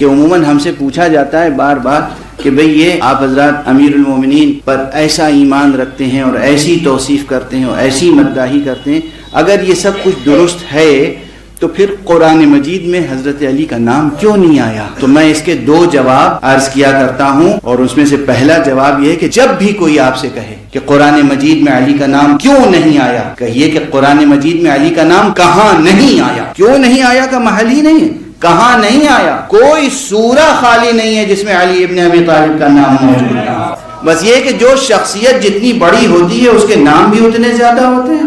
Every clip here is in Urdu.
کہ عموماً ہم سے پوچھا جاتا ہے بار بار کہ بھئی یہ آپ حضرات امیر المومنین پر ایسا ایمان رکھتے ہیں اور ایسی توصیف کرتے ہیں اور ایسی مداحی کرتے ہیں، اگر یہ سب کچھ درست ہے تو پھر قرآن مجید میں حضرت علی کا نام کیوں نہیں آیا؟ تو میں اس کے دو جواب عرض کیا کرتا ہوں، اور اس میں سے پہلا جواب یہ ہے کہ جب بھی کوئی آپ سے کہے کہ قرآن مجید میں علی کا نام کیوں نہیں آیا، کہیے کہ قرآن مجید میں علی کا نام کہاں نہیں آیا۔ کیوں نہیں آیا کا محل ہی نہیں ہے، کہاں نہیں آیا۔ کوئی سورہ خالی نہیں ہے جس میں علی ابن ابی طالب کا نام موجود ہے۔ بس یہ کہ جو شخصیت جتنی بڑی ہوتی ہے اس کے نام بھی اتنے زیادہ ہوتے ہیں۔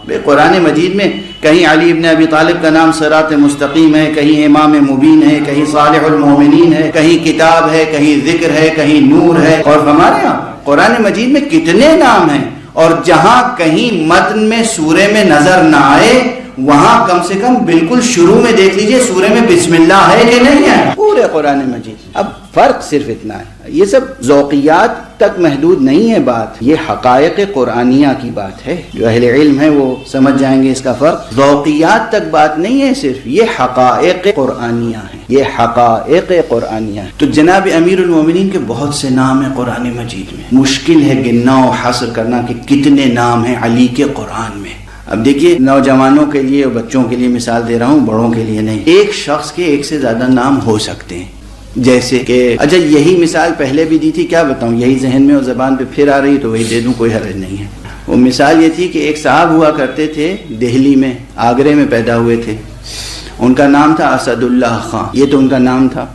بے قرآن مجید میں کہیں علی ابن ابی طالب کا نام صراط مستقیم ہے، کہیں امام مبین ہے، کہیں صالح المومنین ہے، کہیں کتاب ہے، کہیں ذکر ہے، کہیں نور ہے۔ اور ہمارے یہاں قرآن مجید میں کتنے نام ہیں، اور جہاں کہیں متن میں سورے میں نظر نہ آئے وہاں کم سے کم بالکل شروع میں دیکھ لیجئے سورے میں بسم اللہ ہے کہ نہیں ہے، پورے قرآن مجید۔ اب فرق صرف اتنا ہے، یہ سب ذوقیات تک محدود نہیں ہے بات، یہ حقائق قرآنیہ کی بات ہے۔ جو اہل علم ہے وہ سمجھ جائیں گے اس کا فرق۔ ذوقیات تک بات نہیں ہے صرف، یہ حقائق قرآنیہ ہیں، یہ حقائق قرآنیہ ہیں۔ تو جناب امیر المومنین کے بہت سے نام ہیں قرآن مجید میں، مشکل ہے گننا و حصر کرنا کہ کتنے نام ہیں علی کے قرآن میں۔ اب دیکھیے، نوجوانوں کے لیے اور بچوں کے لیے مثال دے رہا ہوں، بڑوں کے لیے نہیں۔ ایک شخص کے ایک سے زیادہ نام ہو سکتے ہیں، جیسے کہ اچھا یہی مثال پہلے بھی دی تھی، کیا بتاؤں، یہی ذہن میں اور زبان پہ پھر آ رہی تو وہی دے دوں، کوئی حرج نہیں ہے۔ وہ مثال یہ تھی کہ ایک صاحب ہوا کرتے تھے دہلی میں، آگرے میں پیدا ہوئے تھے، ان کا نام تھا اسد اللہ خان، یہ تو ان کا نام تھا۔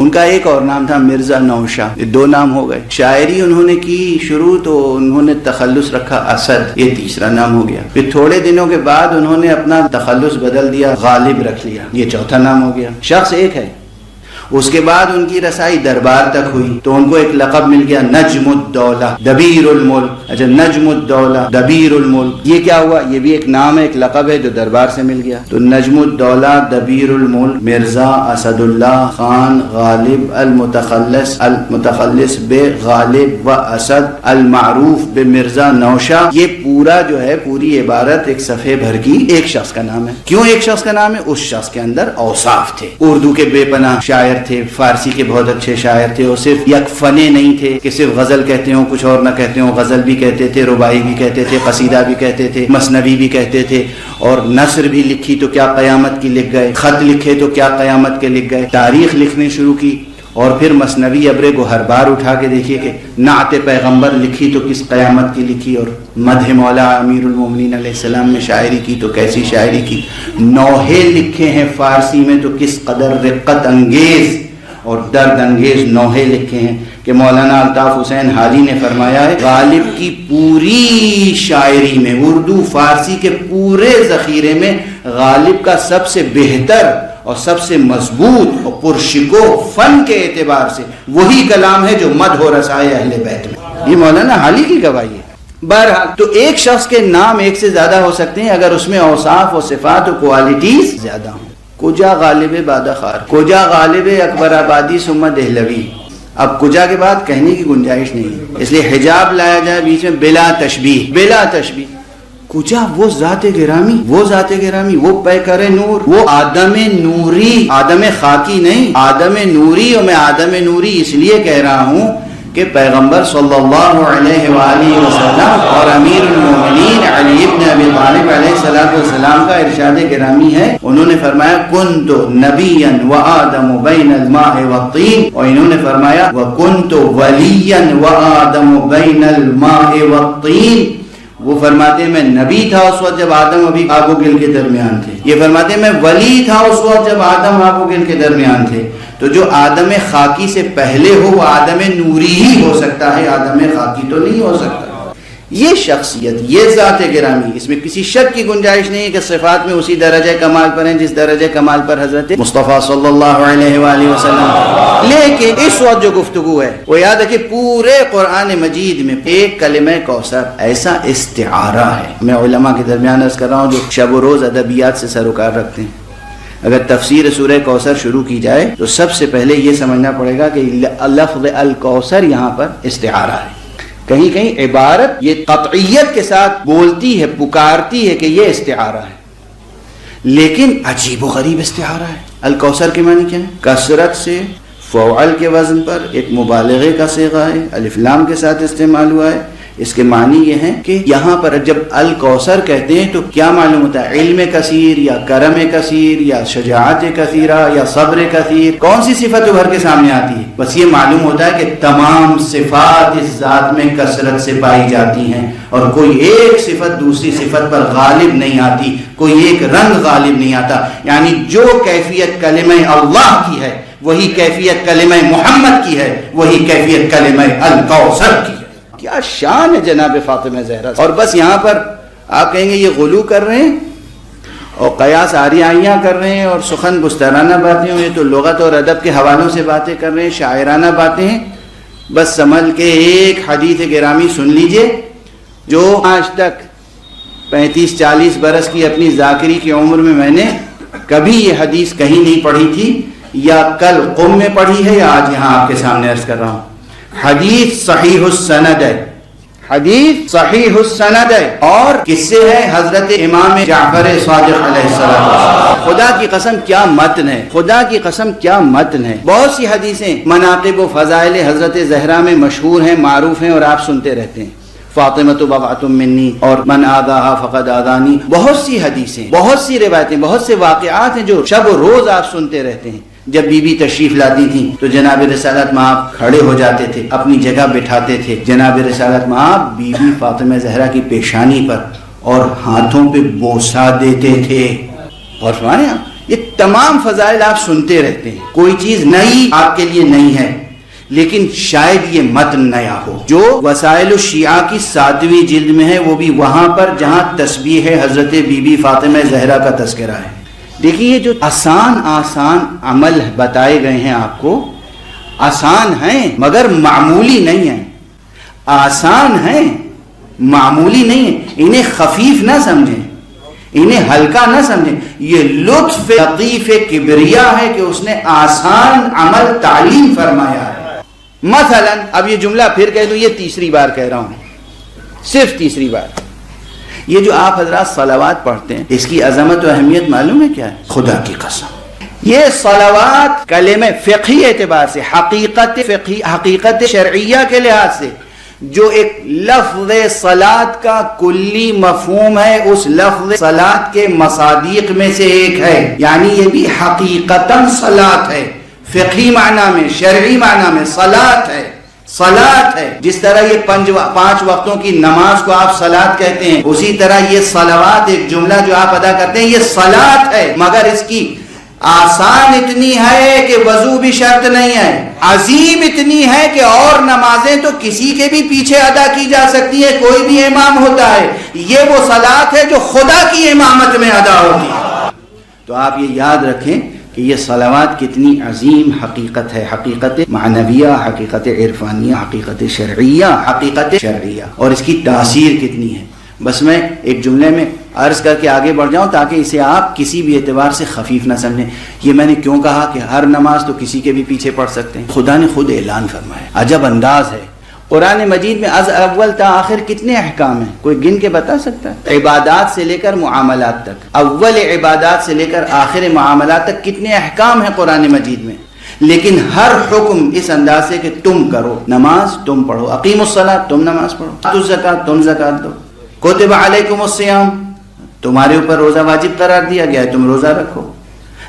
ان کا ایک اور نام تھا مرزا نوشا، یہ دو نام ہو گئے۔ شاعری انہوں نے کی شروع تو انہوں نے تخلص رکھا اسد، یہ تیسرا نام ہو گیا۔ پھر تھوڑے دنوں کے بعد انہوں نے اپنا تخلص بدل دیا، غالب رکھ لیا، یہ چوتھا نام ہو گیا۔ شخص ایک ہے۔ اس کے بعد ان کی رسائی دربار تک ہوئی تو ان کو ایک لقب مل گیا، نجم الدولہ، دبیر الملک۔ اچھا، نجم الدولہ، دبیر الملک، یہ کیا ہوا؟ یہ بھی ایک نام ہے، ایک لقب ہے جو دربار سے مل گیا۔ تو نجم الدولہ، دبیر الملک، مرزا اسد اللہ خان، غالب، المتخلص بے غالب و اسد، المعروف بے مرزا نوشا، یہ پورا جو ہے پوری عبارت ایک صفحے بھر کی ایک شخص کا نام ہے۔ کیوں ایک شخص کا نام ہے؟ اس شخص کے اندر اوصاف تھے۔ اردو کے بے پناہ شاعر تھے، فارسی کے بہت اچھے شاعر تھے، اور صرف یک فنے نہیں تھے کہ صرف غزل کہتے ہوں کچھ اور نہ کہتے ہوں، غزل بھی کہتے تھے، رباعی بھی کہتے تھے، قصیدہ بھی کہتے تھے، مثنوی بھی کہتے تھے، اور نثر بھی لکھی تو کیا قیامت کی لکھ گئے، خط لکھے تو کیا قیامت کے لکھ گئے، تاریخ لکھنے شروع کی، اور پھر مثنوی ابر گوہر بار اٹھا کے دیکھیے کہ نعت پیغمبر لکھی تو کس قیامت کی لکھی، اور مدح مولا امیر المومنین علیہ السلام میں شاعری کی تو کیسی شاعری کی، نوحے لکھے ہیں فارسی میں تو کس قدر رقت انگیز اور درد انگیز نوحے لکھے ہیں کہ مولانا الطاف حسین حاجی نے فرمایا ہے غالب کی پوری شاعری میں، اردو فارسی کے پورے ذخیرے میں غالب کا سب سے بہتر اور سب سے مضبوط اور پرشکو فن کے اعتبار سے وہی کلام ہے جو مدح و رسائے اہل بیت میں۔ یہ مولانا حالی کی گواہی ہے۔ بہرحال تو ایک شخص کے نام ایک سے زیادہ ہو سکتے ہیں اگر اس میں اوصاف و صفات و کوالٹیز زیادہ ہوں۔ کجا غالب بادہ خار، کجا غالب اکبر آبادی ثم دہلوی۔ اب کجا کے بعد کہنے کی گنجائش نہیں، اس لیے حجاب لایا جائے بیچ میں، بلا تشبیہ، بلا تشبیہ۔ کجا وہ ذات گرامی، وہ ذات گرامی، وہ پیکر نور، وہ آدم نوری، آدم خاکی نہیں، آدم نوری۔ اور میں آدم نوری اس لیے کہہ رہا ہوں کہ پیغمبر صلی اللہ علیہ وآلہ وسلم اور امیر المومنین علی ابن ابی طالب علیہ السلام کا ارشاد گرامی ہے، انہوں نے فرمایا کنت نبیا وآدم بین الماء والطین، اور انہوں نے فرمایا وکنت ولیا وآدم بین الماء والطین۔ وہ فرماتے ہیں میں نبی تھا اس وقت جب آدم ابھی آب و گل کے درمیان تھے، یہ فرماتے ہیں میں ولی تھا اس وقت جب آدم آب و گل کے درمیان تھے۔ تو جو آدم خاکی سے پہلے ہو وہ آدم نوری ہی ہو سکتا ہے، آدم خاکی تو نہیں ہو سکتا۔ یہ شخصیت، یہ ذات گرامی، اس میں کسی شک کی گنجائش نہیں ہے کہ صفات میں اسی درجہ کمال پر ہیں جس درجہ کمال پر حضرت مصطفیٰ صلی اللہ علیہ وآلہ وسلم۔ لیکن اس وقت جو گفتگو ہے وہ یاد رکھیں پورے قرآن مجید میں ایک کلمہ کوثر ایسا استعارہ ہے، میں علماء کے درمیان عرض کر رہا ہوں جو شب و روز ادبیات سے سروکار رکھتے ہیں، اگر تفسیر سورہ کوثر شروع کی جائے تو سب سے پہلے یہ سمجھنا پڑے گا کہ لفظ الکوثر یہاں پر استعارہ ہے۔ کہیں کہیں عبارت یہ قطعیت کے ساتھ بولتی ہے، پکارتی ہے کہ یہ استعارہ ہے، لیکن عجیب و غریب استعارہ ہے۔ الکوثر کے معنی کیا ہے؟ کثرت سے فعل کے وزن پر ایک مبالغے کا صیغہ ہے، الف لام کے ساتھ استعمال ہوا ہے. اس کے معنی یہ ہیں کہ یہاں پر جب الکوثر کہتے ہیں تو کیا معلوم ہوتا ہے؟ علم کثیر یا کرم کثیر یا شجاعت کثیرہ یا صبر کثیر، کون سی صفت ابھر کے سامنے آتی ہے؟ بس یہ معلوم ہوتا ہے کہ تمام صفات اس ذات میں کثرت سے پائی جاتی ہیں اور کوئی ایک صفت دوسری صفت پر غالب نہیں آتی، کوئی ایک رنگ غالب نہیں آتا. یعنی جو کیفیت کلمہ اللہ کی ہے وہی کیفیت کلمہ محمد کی ہے، وہی کیفیت کلمہ الکوثر کی ہے. کیا شان ہے جناب فاطمہ زہرا. اور بس یہاں پر آپ کہیں گے یہ غلو کر رہے ہیں اور قیاس آریائیاں کر رہے ہیں اور سخن بسترانہ باتیں ہوئی، تو لغت اور ادب کے حوالوں سے باتیں کر رہے ہیں، شاعرانہ باتیں ہیں. بس سنبھل کے ایک حدیث گرامی سن لیجئے جو آج تک 35-40 برس کی اپنی ذاکری کی عمر میں نے کبھی یہ حدیث کہیں نہیں پڑھی تھی، یا کل قم میں پڑھی ہے یا آج یہاں آپ کے سامنے عرض کر رہا ہوں. حدیث صحیح السند ہے، حدیث صحیح السند ہے، اور کس سے ہے؟ حضرت امام جعفر صادق علیہ السلام. خدا کی قسم کیا متن ہے، خدا کی قسم کیا متن ہے. بہت سی حدیثیں مناقب و فضائل حضرت زہرا میں مشہور ہیں، معروف ہیں اور آپ سنتے رہتے ہیں. فاطمۃ بضعۃ منی اور من آذاہا فقد آذانی، بہت سی حدیثیں، بہت سی روایتیں، بہت سے واقعات ہیں جو شب و روز آپ سنتے رہتے ہیں. جب بی بی تشریف لاتی تھیں تو جناب رسالت مآب کھڑے ہو جاتے تھے، اپنی جگہ بٹھاتے تھے. جناب رسالت مآب بی بی فاطمہ زہرا کی پیشانی پر اور ہاتھوں پہ بوسہ دیتے تھے. اور فرمایا یہ تمام فضائل آپ سنتے رہتے ہیں، کوئی چیز نئی آپ کے لیے نہیں ہے، لیکن شاید یہ متن نیا ہو. جو وسائل الشیعہ کی 7ویں جلد میں ہے، وہ بھی وہاں پر جہاں تسبیح حضرت بی بی فاطمہ زہرا کا تذکرہ ہے. دیکھیے یہ جو آسان عمل بتائے گئے ہیں آپ کو، آسان ہیں مگر معمولی نہیں ہیں. آسان ہیں معمولی نہیں ہیں. انہیں خفیف نہ سمجھیں، انہیں ہلکا نہ سمجھیں. یہ لطف لطیف کبریا ہے کہ اس نے آسان عمل تعلیم فرمایا ہے. مثلا اب یہ جملہ پھر کہہ دوں، یہ تیسری بار کہہ رہا ہوں، صرف تیسری بار. یہ جو آپ حضرات صلوات پڑھتے ہیں، اس کی عظمت و اہمیت معلوم ہے کیا ہے؟ خدا کی قسم یہ صلوات کلمہ فقہی اعتبار سے، حقیقت شرعیہ کے لحاظ سے جو ایک لفظ صلاۃ کا کلی مفہوم ہے، اس لفظ صلاۃ کے مصادیق میں سے ایک ہے. یعنی یہ بھی حقیقتاً صلاۃ ہے، فقہی معنی میں، شرعی معنی میں صلاۃ ہے. صلاۃ ہے. جس طرح یہ 5 وقتوں کی نماز کو آپ صلاۃ کہتے ہیں، اسی طرح یہ صلوات ایک جملہ جو آپ ادا کرتے ہیں یہ صلاۃ ہے. مگر اس کی آسان اتنی ہے کہ وضو بھی شرط نہیں ہے، عظیم اتنی ہے کہ اور نمازیں تو کسی کے بھی پیچھے ادا کی جا سکتی ہے، کوئی بھی امام ہوتا ہے. یہ وہ صلاۃ ہے جو خدا کی امامت میں ادا ہوتی ہے. تو آپ یہ یاد رکھیں کہ یہ صلوات کتنی عظیم حقیقت ہے، حقیقت معنویہ، حقیقت عرفانیہ، حقیقت شرعیہ، اور اس کی تاثیر کتنی ہے. بس میں ایک جملے میں عرض کر کے آگے بڑھ جاؤں تاکہ اسے آپ کسی بھی اعتبار سے خفیف نہ سمجھیں. یہ میں نے کیوں کہا کہ ہر نماز تو کسی کے بھی پیچھے پڑھ سکتے ہیں. خدا نے خود اعلان فرمایا، عجب انداز ہے. قرآن مجید میں از اول تا آخر کتنے احکام ہیں؟ کوئی گن کے بتا سکتا ہے؟ عبادات سے لے کر معاملات تک، اول عبادات سے لے کر آخر معاملات تک کتنے احکام ہیں قرآن مجید میں. لیکن ہر حکم اس انداز سے کہ تم کرو، نماز تم پڑھو، اقیم الصلاۃ تم نماز پڑھو، آتوا الزکاۃ تم زکات دو، کتب علیکم الصیام تمہارے اوپر روزہ واجب قرار دیا گیا ہے تم روزہ رکھو،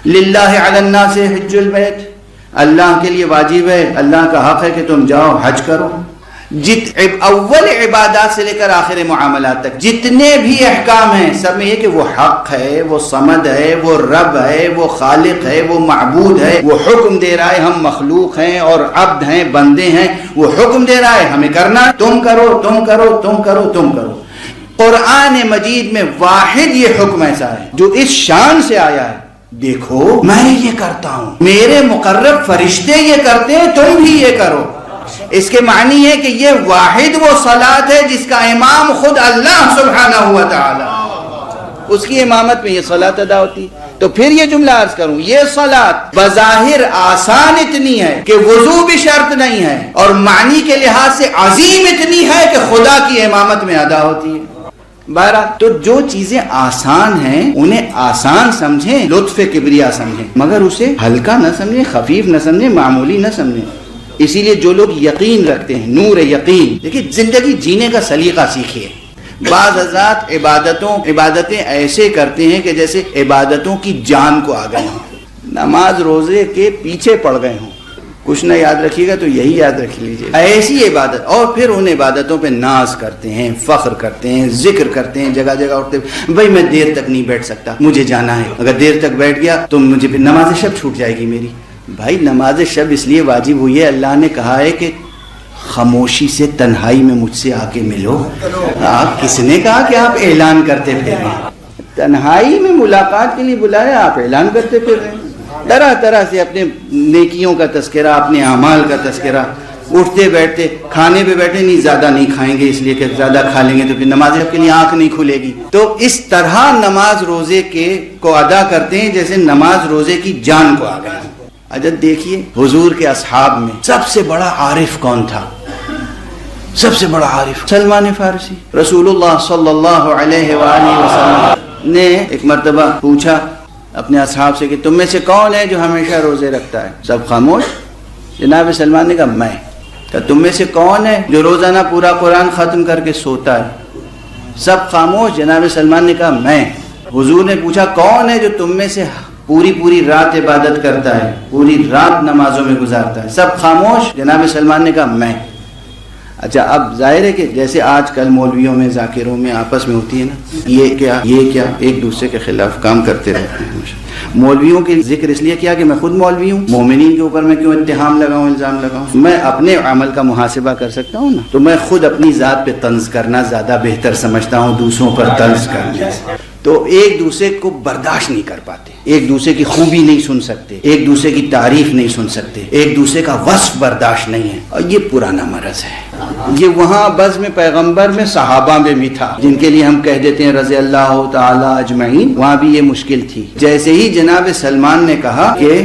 للہ علی الناس حج البیت اللہ کے لیے واجب ہے، اللہ کا حق ہے کہ تم جاؤ حج کرو. اول عبادات سے لے کر آخر معاملات تک جتنے بھی احکام ہیں سب میں یہ کہ وہ حق ہے، وہ صمد ہے، وہ رب ہے، وہ خالق ہے، وہ معبود ہے. وہ حکم دے رہا ہے، ہم مخلوق ہیں اور عبد ہیں، بندے ہیں. وہ حکم دے رہا ہے ہمیں کرنا، تم کرو تم کرو تم کرو تم کرو. قرآن مجید میں واحد یہ حکم ایسا ہے جو اس شان سے آیا ہے، دیکھو میں یہ کرتا ہوں، میرے مقرب فرشتے یہ کرتے ہیں، تم بھی یہ کرو. اس کے معنی ہے کہ یہ واحد وہ صلاۃ ہے جس کا امام خود اللہ سبحانہ ہوا تعالی، اس کی امامت میں یہ صلاۃ ادا ہوتی. تو پھر یہ جملہ عرض کروں، یہ صلاۃ بظاہر آسان اتنی ہے کہ وضو بھی شرط نہیں ہے، اور معنی کے لحاظ سے عظیم اتنی ہے کہ خدا کی امامت میں ادا ہوتی ہے. بہرحال تو جو چیزیں آسان ہیں انہیں آسان سمجھیں، لطف کبریا سمجھیں، مگر اسے ہلکا نہ سمجھیں، خفیف نہ سمجھیں، معمولی نہ سمجھیں۔ اسی لیے جو لوگ یقین رکھتے ہیں، نور یقین، دیکھیے زندگی جینے کا سلیقہ سیکھیے۔ بعض حضرات عبادتیں ایسے کرتے ہیں کہ جیسے عبادتوں کی جان کو آ گئے ہوں، نماز روزے کے پیچھے پڑ گئے ہوں۔ کچھ نہ یاد رکھیے گا تو یہی یاد رکھ لیجیے، ایسی عبادت، اور پھر ان عبادتوں پہ ناز کرتے ہیں، فخر کرتے ہیں، ذکر کرتے ہیں، جگہ جگہ اٹھتے ہیں، بھائی میں دیر تک نہیں بیٹھ سکتا، مجھے جانا ہے، اگر دیر تک بیٹھ گیا تو مجھے پھر نماز شب چھوٹ جائے گی میری۔ بھائی نماز شب اس لیے واجب ہوئی ہے، اللہ نے کہا ہے کہ خاموشی سے تنہائی میں مجھ سے آ کے ملو۔ آپ کس نے کہا کہ آپ اعلان کرتے پھر رہے ہیں؟ تنہائی میں ملاقات کے لیے بلایا، آپ اعلان کرتے پھر رہے ہیں، طرح طرح سے اپنے نیکیوں کا تذکرہ، اپنے اعمال کا تذکرہ، اٹھتے بیٹھتے، کھانے پہ بیٹھے نہیں زیادہ نہیں کھائیں گے اس لیے کہ زیادہ کھا لیں گے تو پھر نماز کے لیے آنکھ نہیں کھلے گی۔ تو اس طرح نماز روزے کو ادا کرتے ہیں جیسے نماز روزے کی جان کو آ گئے۔ اجل دیکھیے حضور کے اصحاب میں سب سے بڑا عارف کون تھا؟ سب سے بڑا عارف سلمان فارسی۔ رسول اللہ صلی اللہ علیہ وآلہ وسلم نے ایک مرتبہ پوچھا اپنے اصحاب سے کہ تم میں سے کون ہے جو ہمیشہ روزے رکھتا ہے؟ سب خاموش۔ جناب سلمان نے کہا میں۔ کہ تم میں سے کون ہے جو روزانہ پورا قرآن ختم کر کے سوتا ہے؟ سب خاموش۔ جناب سلمان نے کہا میں۔ حضور نے پوچھا کون ہے جو تم میں سے پوری رات عبادت کرتا ہے، پوری رات نمازوں میں گزارتا ہے؟ سب خاموش۔ جناب سلمان نے کہا میں۔ اچھا اب ظاہر ہے کہ جیسے آج کل مولویوں میں ذاکروں میں آپس میں ہوتی ہے نا، یہ کیا ایک دوسرے کے خلاف کام کرتے رہتے ہیں۔ مولویوں کی ذکر اس لیے کیا کہ میں خود مولوی ہوں، مومنین کے اوپر میں کیوں اتہام لگاؤں، الزام لگاؤں؟ میں اپنے عمل کا محاسبہ کر سکتا ہوں نا، تو میں خود اپنی ذات پہ طنز کرنا زیادہ بہتر سمجھتا ہوں دوسروں پر طنز کرنے سے۔ تو ایک دوسرے کو برداشت نہیں کر پاتے، ایک دوسرے کی خوبی نہیں سن سکتے، ایک دوسرے کی تعریف نہیں سن سکتے، ایک دوسرے کا وصف برداشت نہیں ہے، اور یہ پرانا مرض ہے۔ یہ وہاں بزم پیغمبر میں صحابہ میں بھی تھا، جن کے لیے ہم کہہ دیتے ہیں رضی اللہ تعالی اجمعین، وہاں بھی یہ مشکل تھی۔ جیسے ہی جناب سلمان نے کہا کہ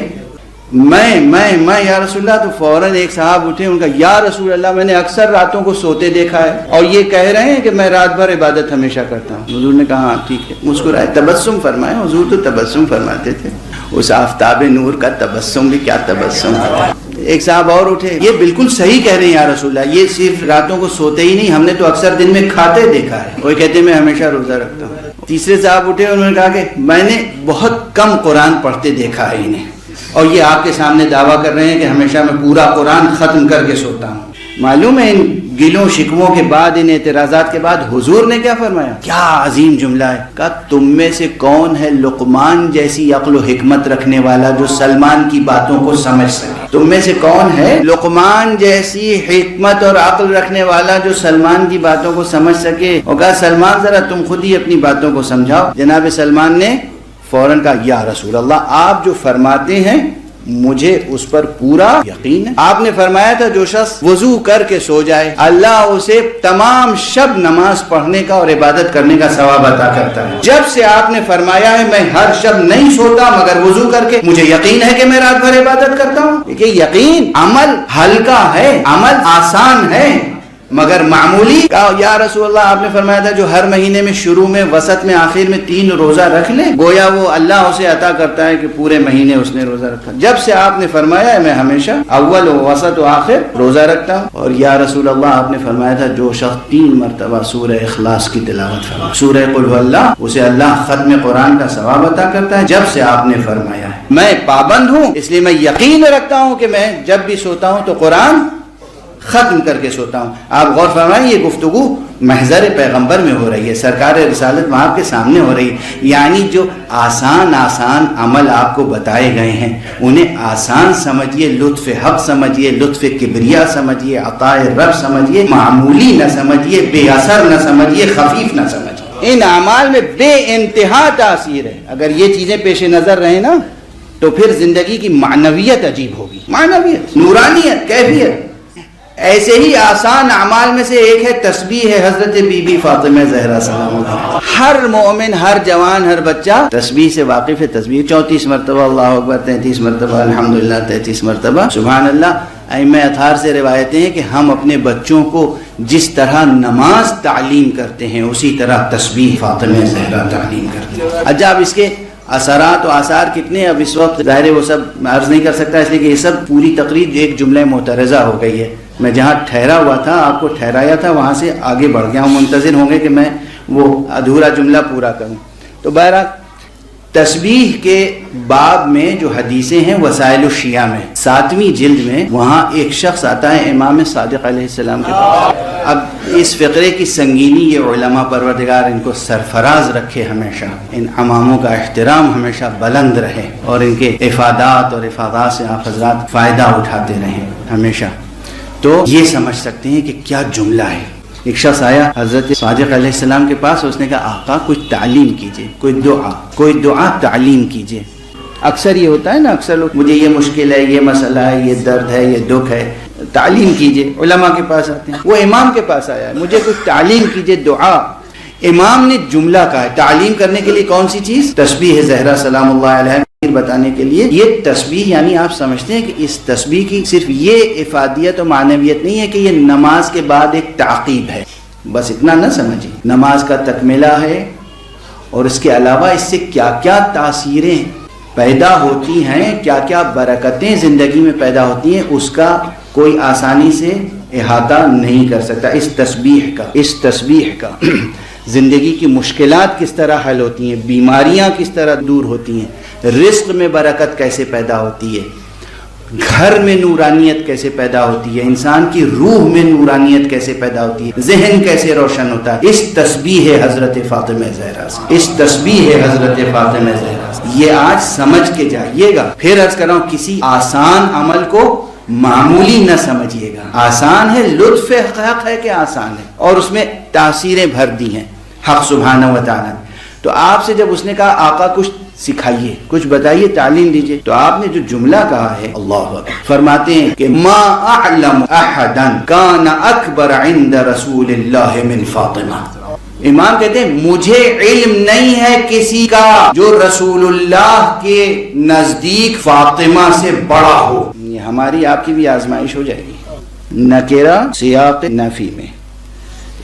میں یا رسول اللہ، تو فوراً ایک صاحب اٹھے، ان کا یا رسول اللہ میں نے اکثر راتوں کو سوتے دیکھا ہے اور یہ کہہ رہے ہیں کہ میں رات بھر عبادت ہمیشہ کرتا ہوں۔ حضور نے کہا ہاں ٹھیک ہے، مسکرائے، تبسم فرمائے۔ حضور تو تبسم فرماتے تھے، اس آفتاب نور کا تبسم بھی کیا تبسم ہے۔ ایک صاحب اور اٹھے، یہ بالکل صحیح کہہ رہے ہیں یا رسول اللہ، یہ صرف راتوں کو سوتے ہی نہیں، ہم نے تو اکثر دن میں کھاتے دیکھا ہے۔ وہ کہتے ہیں میں ہمیشہ روزہ رکھتا ہوں۔ تیسرے صاحب اٹھے، انہوں نے کہا کہ میں نے بہت کم قرآن پڑھتے دیکھا ہے انہیں، اور یہ آپ کے سامنے دعویٰ کر رہے ہیں کہ ہمیشہ میں پورا قرآن ختم کر کے سوتا ہوں۔ معلوم ہے ان گلوں شکووں کے بعد، ان اعتراضات کے بعد حضور نے کیا فرمایا؟ کیا عظیم جملہ ہے، کہا تم میں سے کون ہے لقمان جیسی عقل و حکمت رکھنے والا جو سلمان کی باتوں کو سمجھ سکے؟ تم میں سے کون ہے لقمان جیسی حکمت اور عقل رکھنے والا جو سلمان کی باتوں کو سمجھ سکے؟ اور کہا سلمان ذرا تم خود ہی اپنی باتوں کو سمجھاؤ۔ جناب سلمان نے فوراً کہا یا رسول اللہ، آپ جو فرماتے ہیں مجھے اس پر پورا یقین ہے۔ آپ نے فرمایا تھا جو شخص وضو کر کے سو جائے اللہ اسے تمام شب نماز پڑھنے کا اور عبادت کرنے کا ثواب عطا کرتا ہے۔ جب سے آپ نے فرمایا ہے میں ہر شب نہیں سوتا مگر وضو کر کے، مجھے یقین ہے کہ میں رات بھر عبادت کرتا ہوں۔ دیکھیے یقین، عمل ہلکا ہے، عمل آسان ہے مگر معمولی۔ یا رسول اللہ آپ نے فرمایا تھا جو ہر مہینے میں شروع میں، وسط میں، آخر میں 3 روزہ رکھ لے، گویا وہ اللہ اسے عطا کرتا ہے کہ پورے مہینے اس نے روزہ رکھا۔ جب سے آپ نے فرمایا ہے میں ہمیشہ اول و وسط و آخر روزہ رکھتا ہوں۔ اور یا رسول اللہ آپ نے فرمایا تھا جو شخص 3 مرتبہ سورہ اخلاص کی تلاوت فرمائے، سورہ قل هو اللہ، اسے اللہ ختم قرآن کا ثواب عطا کرتا ہے۔ جب سے آپ نے فرمایا ہے میں پابند ہوں، اس لیے میں یقین رکھتا ہوں کہ میں جب بھی سوتا ہوں تو قرآن ختم کر کے سوتا ہوں۔ آپ غور فرمائیں، یہ گفتگو محضر پیغمبر میں ہو رہی ہے، سرکار رسالت وہاں آپ کے سامنے ہو رہی ہے، یعنی جو آسان عمل آپ کو بتائے گئے ہیں انہیں آسان سمجھیے، لطف حق سمجھیے، لطف کبریا سمجھیے، عطاء رب سمجھیے، معمولی نہ سمجھیے، بے اثر نہ سمجھیے، خفیف نہ سمجھیے۔ ان اعمال میں بے انتہا تاثیر ہے۔ اگر یہ چیزیں پیش نظر رہیں نا تو پھر زندگی کی معنویت عجیب ہوگی، معنویت، نورانیت، کیفیت۔ ایسے ہی آسان اعمال میں سے ایک ہے تسبیح ہے، حضرت بی بی فاطمہ زہرا سلام اللہ۔ ہر مومن، ہر جوان، ہر بچہ تسبیح سے واقف ہے۔ تسبیح 34 مرتبہ اللہ اکبر، 33 مرتبہ الحمدللہ، 33 مرتبہ سبحان اللہ۔ ائمہ اطہار سے روایتیں ہیں کہ ہم اپنے بچوں کو جس طرح نماز تعلیم کرتے ہیں اسی طرح تسبیح فاطمہ زہرا تعلیم کرتے ہیں۔ اچھا اب اس کے اثرات و آثار کتنے، اب اس وقت ظاہر ہے وہ سب عرض نہیں کر سکتا، اس لیے کہ یہ سب پوری تقریر ایک جملہ معترضہ ہو گئی ہے۔ میں جہاں ٹھہرا ہوا تھا، آپ کو ٹھہرایا تھا، وہاں سے آگے بڑھ گیا ہوں، منتظر ہوں گے کہ میں وہ ادھورا جملہ پورا کروں۔ تو بہرحال تسبیح کے باب میں جو حدیثیں ہیں وسائل الشیعہ میں 7ویں جلد میں، وہاں ایک شخص آتا ہے امام صادق علیہ السلام کے پاس۔ اب اس فقرے کی سنگینی یہ علماء پروردگار ان کو سرفراز رکھے، ہمیشہ ان اماموں کا احترام ہمیشہ بلند رہے اور ان کے افادات اور افادات سے آپ حضرات فائدہ اٹھاتے رہیں ہمیشہ۔ تو یہ سمجھ سکتے ہیں کہ کیا جملہ ہے۔ ایک شخص آیا حضرت صادق علیہ السلام کے پاس، اس نے کہا آقا کچھ تعلیم کیجئے، کوئی دعا تعلیم کیجئے۔ اکثر یہ ہوتا ہے نا، اکثر لوگ مجھے یہ مشکل ہے، یہ مسئلہ ہے، یہ درد ہے، یہ دکھ ہے، تعلیم کیجئے۔ علماء کے پاس آتے ہیں، وہ امام کے پاس آیا ہے، مجھے کچھ تعلیم کیجئے، دعا۔ امام نے جملہ کہا ہے تعلیم کرنے کے لیے، کون سی چیز؟ تسبیح زہرا سلام اللہ علیہ بتانے کے لیے۔ یہ تسبیح یعنی آپ سمجھتے ہیں کہ اس تسبیح کی صرف یہ افادیت و معنویت نہیں ہے کہ یہ نماز کے بعد ایک تعقیب ہے، بس اتنا نہ سمجھیں، نماز کا تکملہ ہے، اور اس کے علاوہ اس سے کیا کیا تاثیریں پیدا ہوتی ہیں، کیا کیا برکتیں زندگی میں پیدا ہوتی ہیں، اس کا کوئی آسانی سے احاطہ نہیں کر سکتا۔ اس تسبیح کا زندگی کی مشکلات کس طرح حل ہوتی ہیں، بیماریاں کس طرح دور ہوتی ہیں، رزق میں برکت کیسے پیدا ہوتی ہے، گھر میں نورانیت کیسے پیدا ہوتی ہے، انسان کی روح میں نورانیت کیسے پیدا ہوتی ہے، ذہن کیسے روشن ہوتا ہے، اس تسبیح حضرت فاطمہ زہرا سے، اس تسبیح حضرت فاطمہ زہرا سے۔ یہ آج سمجھ کے جائیے گا۔ پھر عرض کر رہا ہوں، کسی آسان عمل کو معمولی نہ سمجھیے گا۔ آسان ہے، لطف حق ہے کہ آسان ہے، اور اس میں تاثیریں بھر دی ہیں حق سبحانہ و تعالیٰ۔ تو آپ سے جب اس نے کہا آقا کچھ سکھائیے، کچھ بتائیے، تعلیم دیجئے، تو آپ نے جو جملہ کہا ہے، اللہ اکبر، فرماتے ہیں کہ ما اعلم احدا کان اکبر عند رسول اللہ من فاطمہ۔ امام کہتے ہیں مجھے علم نہیں ہے کسی کا جو رسول اللہ کے نزدیک فاطمہ سے بڑا ہو۔ یہ ہماری آپ کی بھی آزمائش ہو جائے گی۔ نکرہ سیاق نفی میں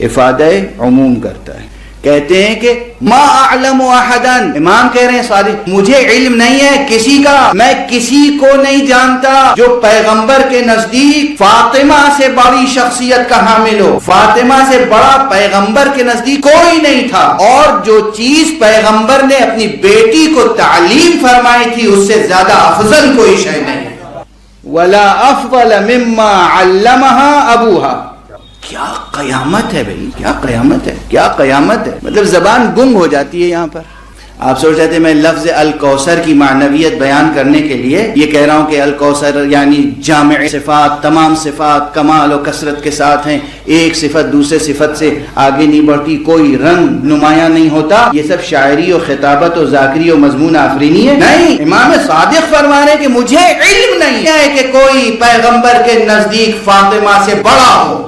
افادہ عموم کرتا ہے۔ کہتے ہیں کہ ما اعلم احدا، امام کہہ رہے ہیں صادق، مجھے علم نہیں ہے کسی کا، میں کسی کو نہیں جانتا جو پیغمبر کے نزدیک فاطمہ سے بڑی شخصیت کا حامل ہو۔ فاطمہ سے بڑا پیغمبر کے نزدیک کوئی نہیں تھا، اور جو چیز پیغمبر نے اپنی بیٹی کو تعلیم فرمائی تھی اس سے زیادہ افضل کوئی شے نہیں، ولا افضل مما علمها ابوها۔ کیا قیامت ہے بھائی، کیا قیامت ہے، کیا قیامت ہے، مطلب زبان گم ہو جاتی ہے یہاں پر۔ آپ سوچ رہے تھے میں لفظ الکوثر کی معنویت بیان کرنے کے لیے یہ کہہ رہا ہوں کہ الکوثر یعنی جامع صفات، تمام صفات کمال و کثرت کے ساتھ ہیں، ایک صفت دوسرے صفت سے آگے نہیں بڑھتی، کوئی رنگ نمایاں نہیں ہوتا، یہ سب شاعری و خطابت و ذاکری و مضمون آفرینی ہے؟ نہیں، امام صادق فرما رہے کہ مجھے علم نہیں ہے کہ کوئی پیغمبر کے نزدیک فاطمہ سے بڑا ہو۔